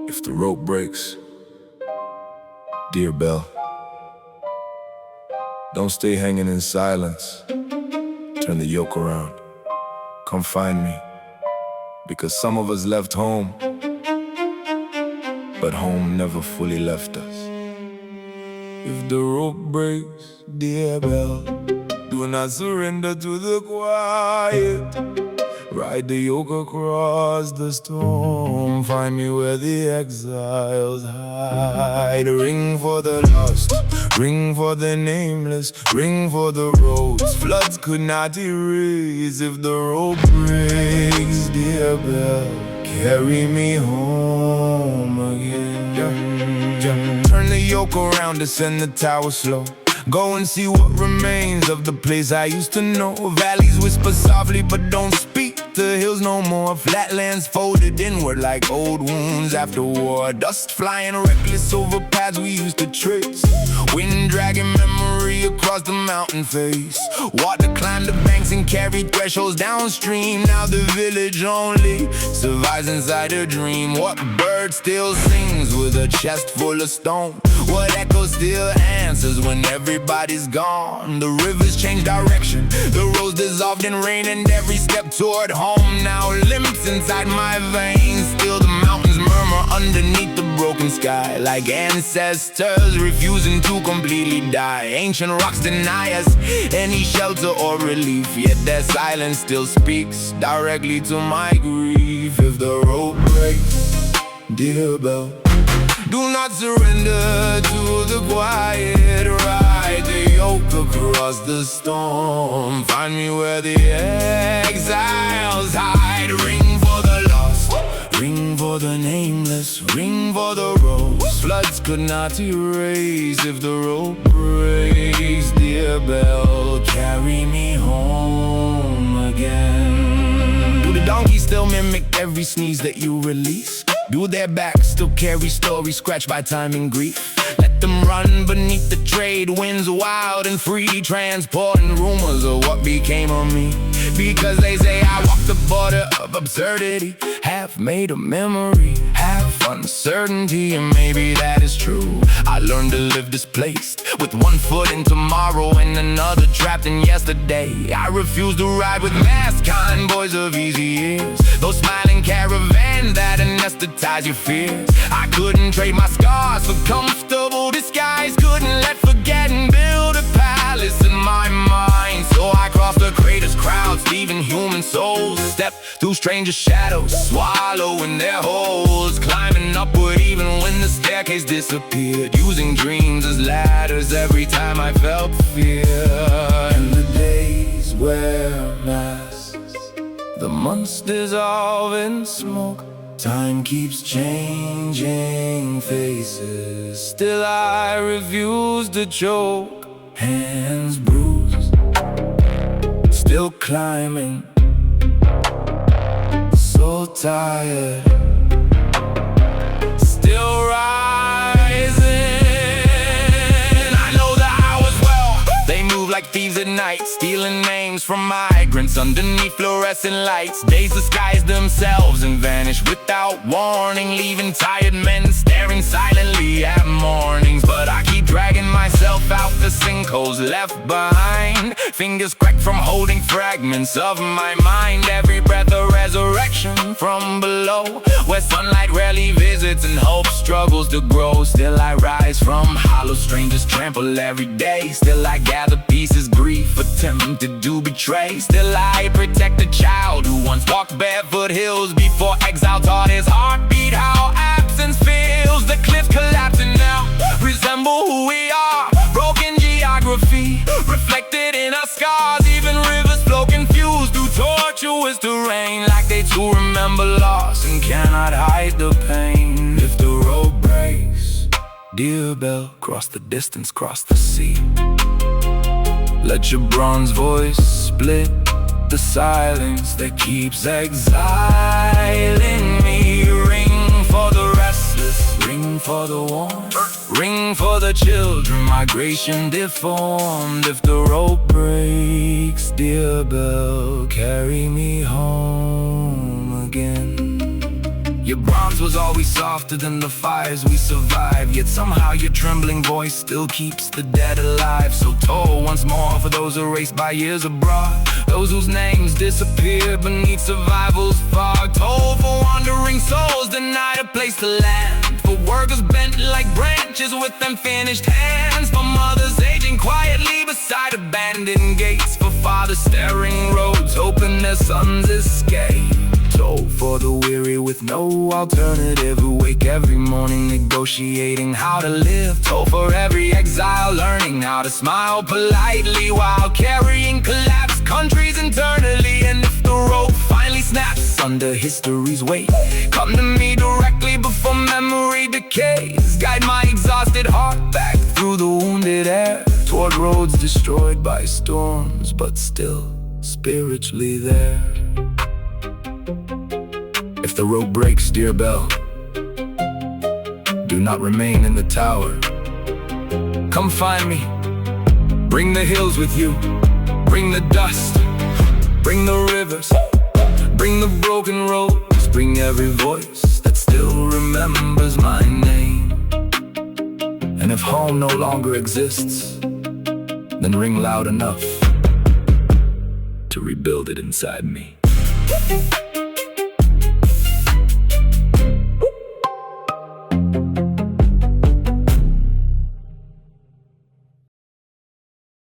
If the rope breaks, dear bell, don't stay hanging in silence. Turn the yoke around. Come find me, because some of us left home, but home never fully left us. If the rope breaks, dear bell, do not surrender to the quiet. Ride the yoke across the storm. Find me where the exiles hide. Ring for the lost, ring for the nameless, ring for the roads floods could not erase. If the rope breaks, dear bell, carry me home again. Turn the yoke around, descend the tower slow. Go and see what remains of the place I used to know. Valleys whisper softly but don't speak. The hills no more. Flatlands folded inward like old wounds after war. Dust flying reckless over paths we used to trace. Wind dragging memory across the mountain face. Water climbed the banks and carried thresholds downstream. Now the village only survives inside a dream. What bird still sings with a chest full of stone? What echo still answers when everybody's gone? The rivers change direction, the roads dissolved in rain, and every step toward home now limps inside my veins. Still the mountains murmur underneath the broken sky, like ancestors refusing to completely die. Ancient rocks deny us any shelter or relief, yet their silence still speaks directly to my grief. If the rope breaks, dear bell, do not surrender to the quiet. Ride the yoke across the storm. Find me where the exiles hide. Ring for the lost, ring for the nameless, ring for the roads floods could not erase. If the rope breaks, dear bell, carry me home again. Do the donkeys still mimic every sneeze that you release? Do their backs still carry stories scratched by time and grief? Let them run beneath the trade winds, wild and free, transporting rumors of what became of me. Because they say I walk the border of absurdity, half made a memory, half uncertainty, and maybe that is true. I learned to live displaced, with one foot in tomorrow and another trapped in yesterday. I refuse to ride with masked convoys of easy years, those smiling caravans that anesthetize your fears. I couldn't trade my scars for comfortable disguise, couldn't let forgetting build a palace in my mind. So I crossed the greatest crowds, leaving human souls, step through stranger shadows, swallowing their holes, climbing upward even when the staircase disappeared, using dreams as ladders every time I felt fear. And the days wear masks, the months dissolve in smoke. Time keeps changing faces, still I refuse to choke. Hands bruised, still climbing, so tired, still rising. I know the hours well, they move like thieves at night, stealing names from migrants underneath fluorescent lights. Days disguise themselves and vanish without warning, leaving tired men staring silently at mornings. But I keep dragging myself out the sinkholes left behind, fingers cracked from holding fragments of my mind. Every breath a resurrection from below, where sunlight rarely visits and hope struggles to grow. Still I rise from hollow strangers trample every day. Still I gather pieces, grief attempted to betray. Still I protect a child who once walked barefoot hills before exile taught his heartbeat how absence feels. The cliffs collapsing now resemble who we are, broken geography reflected in our scars. Even rivers flow confused through tortuous terrain, like they too remember loss and cannot hide the pain. If the road breaks, dear bell, cross the distance, cross the sea. Let your bronze voice split the silence that keeps exiling me. Ring for the restless, ring for the warm, ring for the children, migration deformed. If the rope breaks, dear bell, carry me home again. Your bronze was always softer than the fires we survived, yet somehow your trembling voice still keeps the dead alive. So toll once more for those erased by years abroad, those whose names disappear beneath survival's fog. Toll for wandering souls denied a place to land, for workers bent like branches with unfinished hands, for mothers aging quietly beside abandoned gates, for fathers staring roads hoping their sons escape. Toll for the weary with no alternative, who wake every morning negotiating how to live. Toll for every exile learning how to smile politely while carrying collapsed countries internally. And if the rope finally snaps under history's weight, come to me directly before memory decays. Guide my exhausted heart back through the wounded air, toward roads destroyed by storms, but still spiritually there. If the rope breaks, dear bell, do not remain in the tower. Come find me, bring the hills with you, bring the dust, bring the rivers, bring the broken roads, bring every voice that still remembers my name. And if home no longer exists, then ring loud enough to rebuild it inside me.